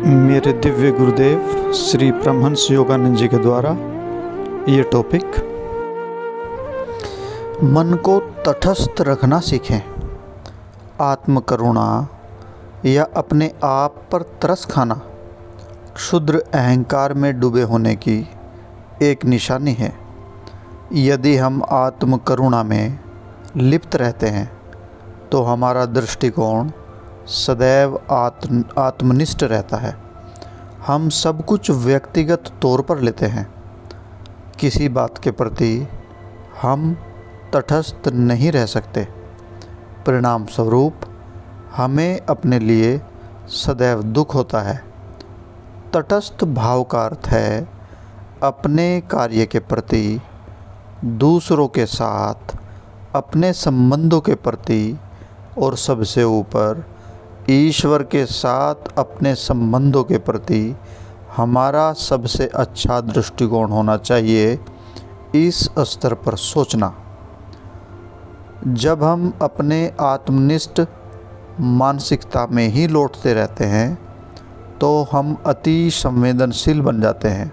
मेरे दिव्य गुरुदेव श्री परमहंस योगानंद जी के द्वारा ये टॉपिक, मन को तटस्थ रखना सीखें। आत्म करुणा या अपने आप पर तरस खाना क्षुद्र अहंकार में डूबे होने की एक निशानी है। यदि हम आत्म करुणा में लिप्त रहते हैं तो हमारा दृष्टिकोण सदैव आत्मनिष्ठ रहता है। हम सब कुछ व्यक्तिगत तौर पर लेते हैं। किसी बात के प्रति हम तटस्थ नहीं रह सकते। परिणाम स्वरूप हमें अपने लिए सदैव दुख होता है। तटस्थ भाव का अर्थ है अपने कार्य के प्रति, दूसरों के साथ, अपने संबंधों के प्रति और सबसे ऊपर ईश्वर के साथ अपने संबंधों के प्रति हमारा सबसे अच्छा दृष्टिकोण होना चाहिए। इस स्तर पर सोचना। जब हम अपने आत्मनिष्ठ मानसिकता में ही लौटते रहते हैं तो हम अति संवेदनशील बन जाते हैं।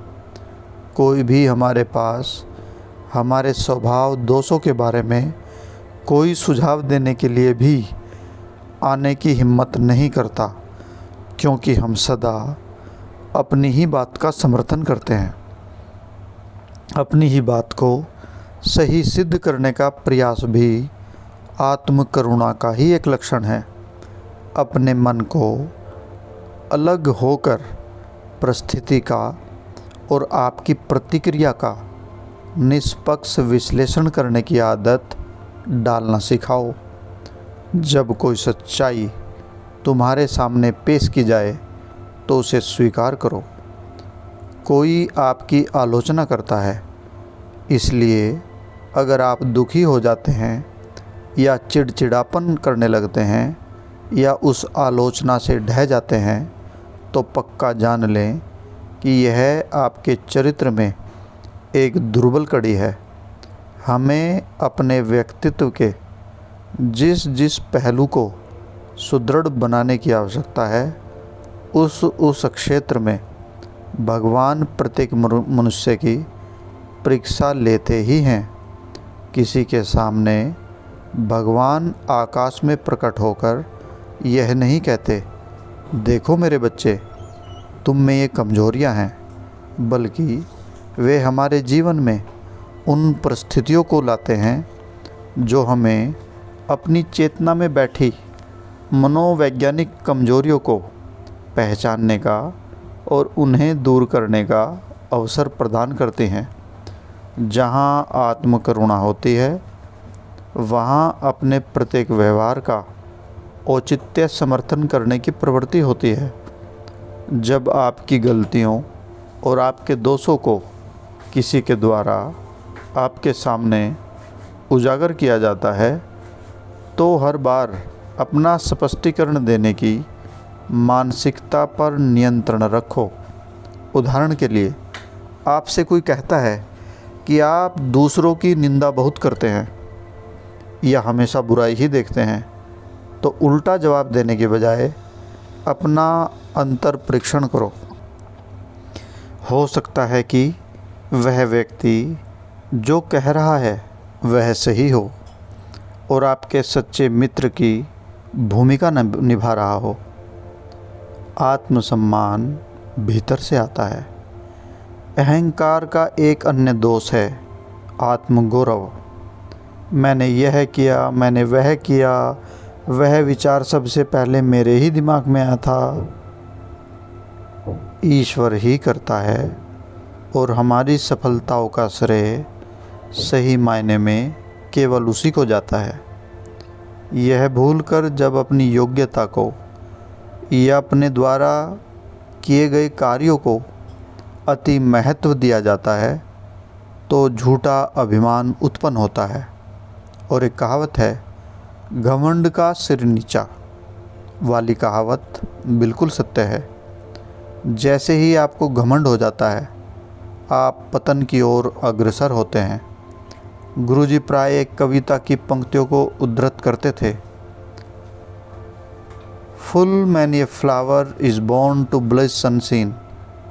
कोई भी हमारे पास हमारे स्वभाव दोषों के बारे में कोई सुझाव देने के लिए भी आने की हिम्मत नहीं करता, क्योंकि हम सदा अपनी ही बात का समर्थन करते हैं। अपनी ही बात को सही सिद्ध करने का प्रयास भी आत्म करुणा का ही एक लक्षण है। अपने मन को अलग होकर परिस्थिति का और आपकी प्रतिक्रिया का निष्पक्ष विश्लेषण करने की आदत डालना सिखाओ। जब कोई सच्चाई तुम्हारे सामने पेश की जाए तो उसे स्वीकार करो। कोई आपकी आलोचना करता है, इसलिए अगर आप दुखी हो जाते हैं या चिड़चिड़ापन करने लगते हैं या उस आलोचना से ढह जाते हैं तो पक्का जान लें कि यह आपके चरित्र में एक दुर्बल कड़ी है। हमें अपने व्यक्तित्व के जिस पहलू को सुदृढ़ बनाने की आवश्यकता है उस क्षेत्र में भगवान प्रत्येक मनुष्य की परीक्षा लेते ही हैं। किसी के सामने भगवान आकाश में प्रकट होकर यह नहीं कहते, देखो मेरे बच्चे, तुम में ये कमजोरियां हैं, बल्कि वे हमारे जीवन में उन परिस्थितियों को लाते हैं जो हमें अपनी चेतना में बैठी मनोवैज्ञानिक कमजोरियों को पहचानने का और उन्हें दूर करने का अवसर प्रदान करते हैं। जहाँ आत्म करुणा होती है वहाँ अपने प्रत्येक व्यवहार का औचित्य समर्थन करने की प्रवृत्ति होती है। जब आपकी गलतियों और आपके दोषों को किसी के द्वारा आपके सामने उजागर किया जाता है तो हर बार अपना स्पष्टीकरण देने की मानसिकता पर नियंत्रण रखो। उदाहरण के लिए, आपसे कोई कहता है कि आप दूसरों की निंदा बहुत करते हैं या हमेशा बुराई ही देखते हैं, तो उल्टा जवाब देने के बजाय अपना अंतर परीक्षण करो। हो सकता है कि वह व्यक्ति जो कह रहा है वह सही हो और आपके सच्चे मित्र की भूमिका निभा रहा हो। आत्मसम्मान भीतर से आता है। अहंकार का एक अन्य दोष है आत्मगौरव। मैंने यह किया, मैंने वह किया, वह विचार सबसे पहले मेरे ही दिमाग में आया था। ईश्वर ही करता है और हमारी सफलताओं का श्रेय सही मायने में केवल उसी को जाता है। यह भूलकर जब अपनी योग्यता को या अपने द्वारा किए गए कार्यों को अति महत्व दिया जाता है तो झूठा अभिमान उत्पन्न होता है। और एक कहावत है, घमंड का सिर नीचा वाली कहावत बिल्कुल सत्य है। जैसे ही आपको घमंड हो जाता है आप पतन की ओर अग्रसर होते हैं। गुरुजी प्राय एक कविता की पंक्तियों को उद्धृत करते थे। Full many a flower is born to bliss unseen,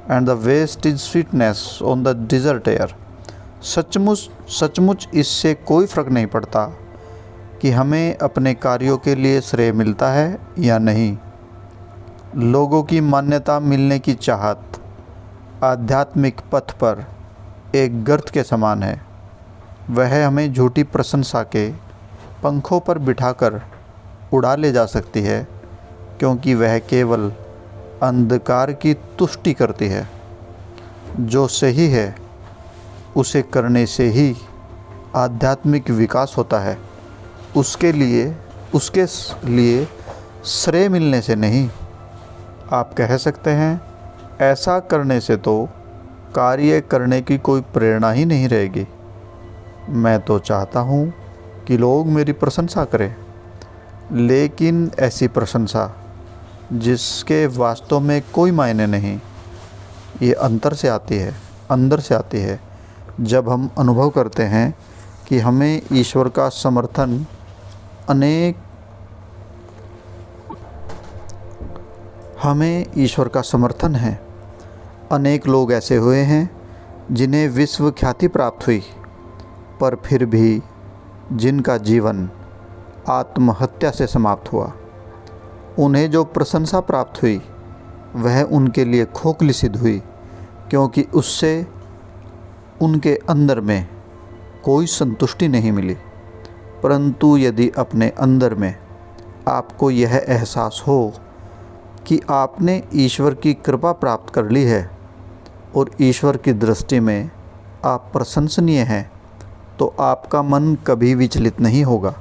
and the waste is sweetness on the desert air. सचमुच इससे कोई फ़र्क नहीं पड़ता कि हमें अपने कार्यों के लिए श्रेय मिलता है या नहीं। लोगों की मान्यता मिलने की चाहत आध्यात्मिक पथ पर एक गर्त के समान है। वह हमें झूठी प्रशंसा के पंखों पर बिठाकर उड़ा ले जा सकती है, क्योंकि वह केवल अंधकार की तुष्टि करती है। जो सही है उसे करने से ही आध्यात्मिक विकास होता है, उसके लिए श्रेय मिलने से नहीं। आप कह सकते हैं, ऐसा करने से तो कार्य करने की कोई प्रेरणा ही नहीं रहेगी। मैं तो चाहता हूँ कि लोग मेरी प्रशंसा करें, लेकिन ऐसी प्रशंसा जिसके वास्तव में कोई मायने नहीं, ये अंदर से आती है। जब हम अनुभव करते हैं कि हमें ईश्वर का समर्थन है। अनेक लोग ऐसे हुए हैं जिन्हें विश्व ख्याति प्राप्त हुई, पर फिर भी जिनका जीवन आत्महत्या से समाप्त हुआ। उन्हें जो प्रशंसा प्राप्त हुई वह उनके लिए खोखली सिद्ध हुई, क्योंकि उससे उनके अंदर में कोई संतुष्टि नहीं मिली। परंतु यदि अपने अंदर में आपको यह एहसास हो कि आपने ईश्वर की कृपा प्राप्त कर ली है और ईश्वर की दृष्टि में आप प्रशंसनीय हैं, तो आपका मन कभी विचलित नहीं होगा।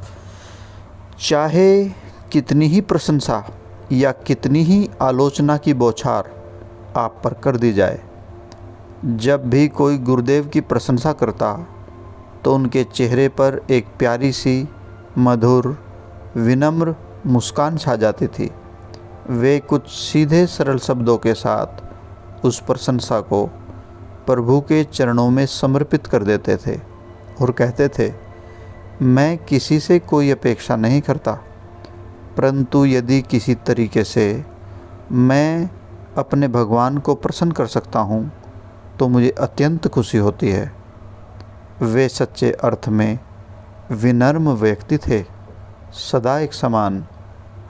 चाहे कितनी ही प्रशंसा या कितनी ही आलोचना की बौछार आप पर कर दी जाए। जब भी कोई गुरुदेव की प्रशंसा करता तो उनके चेहरे पर एक प्यारी सी मधुर विनम्र मुस्कान छा जाती थी। वे कुछ सीधे सरल शब्दों के साथ उस प्रशंसा को प्रभु के चरणों में समर्पित कर देते थे और कहते थे, मैं किसी से कोई अपेक्षा नहीं करता, परंतु यदि किसी तरीके से मैं अपने भगवान को प्रसन्न कर सकता हूँ तो मुझे अत्यंत खुशी होती है। वे सच्चे अर्थ में विनम्र व्यक्ति थे, सदा एक समान,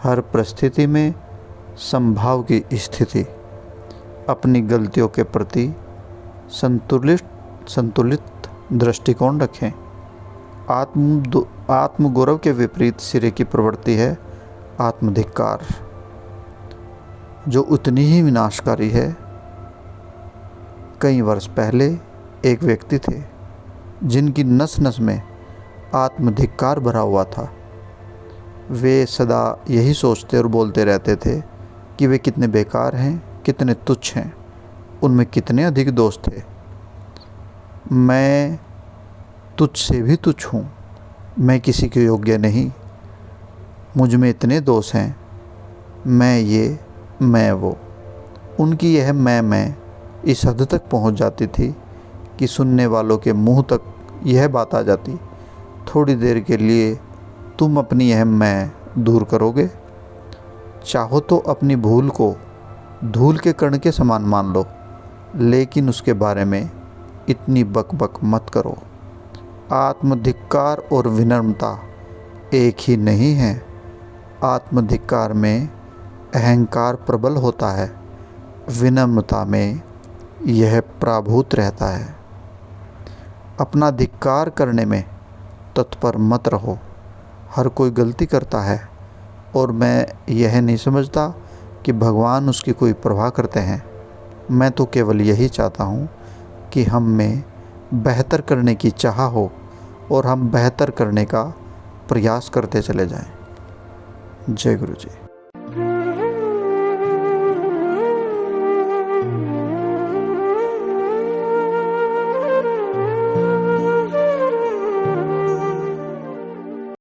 हर परिस्थिति में समभाव की स्थिति। अपनी गलतियों के प्रति संतुलित दृष्टिकोण रखें। आत्मगौरव के विपरीत सिरे की प्रवृत्ति है आत्मधिक्कार, जो उतनी ही विनाशकारी है। कई वर्ष पहले एक व्यक्ति थे जिनकी नस नस में आत्मधिक्कार भरा हुआ था। वे सदा यही सोचते और बोलते रहते थे कि वे कितने बेकार हैं, कितने तुच्छ हैं, उनमें कितने अधिक दोष थे। मैं तुझ से भी तुच्छ हूँ, मैं किसी के योग्य नहीं, मुझ में इतने दोष हैं, मैं ये मैं वो। उनकी यह मैं इस हद तक पहुँच जाती थी कि सुनने वालों के मुंह तक यह बात आ जाती, थोड़ी देर के लिए तुम अपनी यह मैं दूर करोगे? चाहो तो अपनी भूल को धूल के कण के समान मान लो, लेकिन उसके बारे में इतनी बकबक मत करो। आत्मधिक्कार और विनम्रता एक ही नहीं है। आत्मधिक्कार में अहंकार प्रबल होता है, विनम्रता में यह प्राभूत रहता है। अपना धिक्कार करने में तत्पर मत रहो। हर कोई गलती करता है और मैं यह नहीं समझता कि भगवान उसकी कोई परवाह करते हैं। मैं तो केवल यही चाहता हूँ कि हम में बेहतर करने की चाह हो और हम बेहतर करने का प्रयास करते चले जाएं। जय गुरु जी।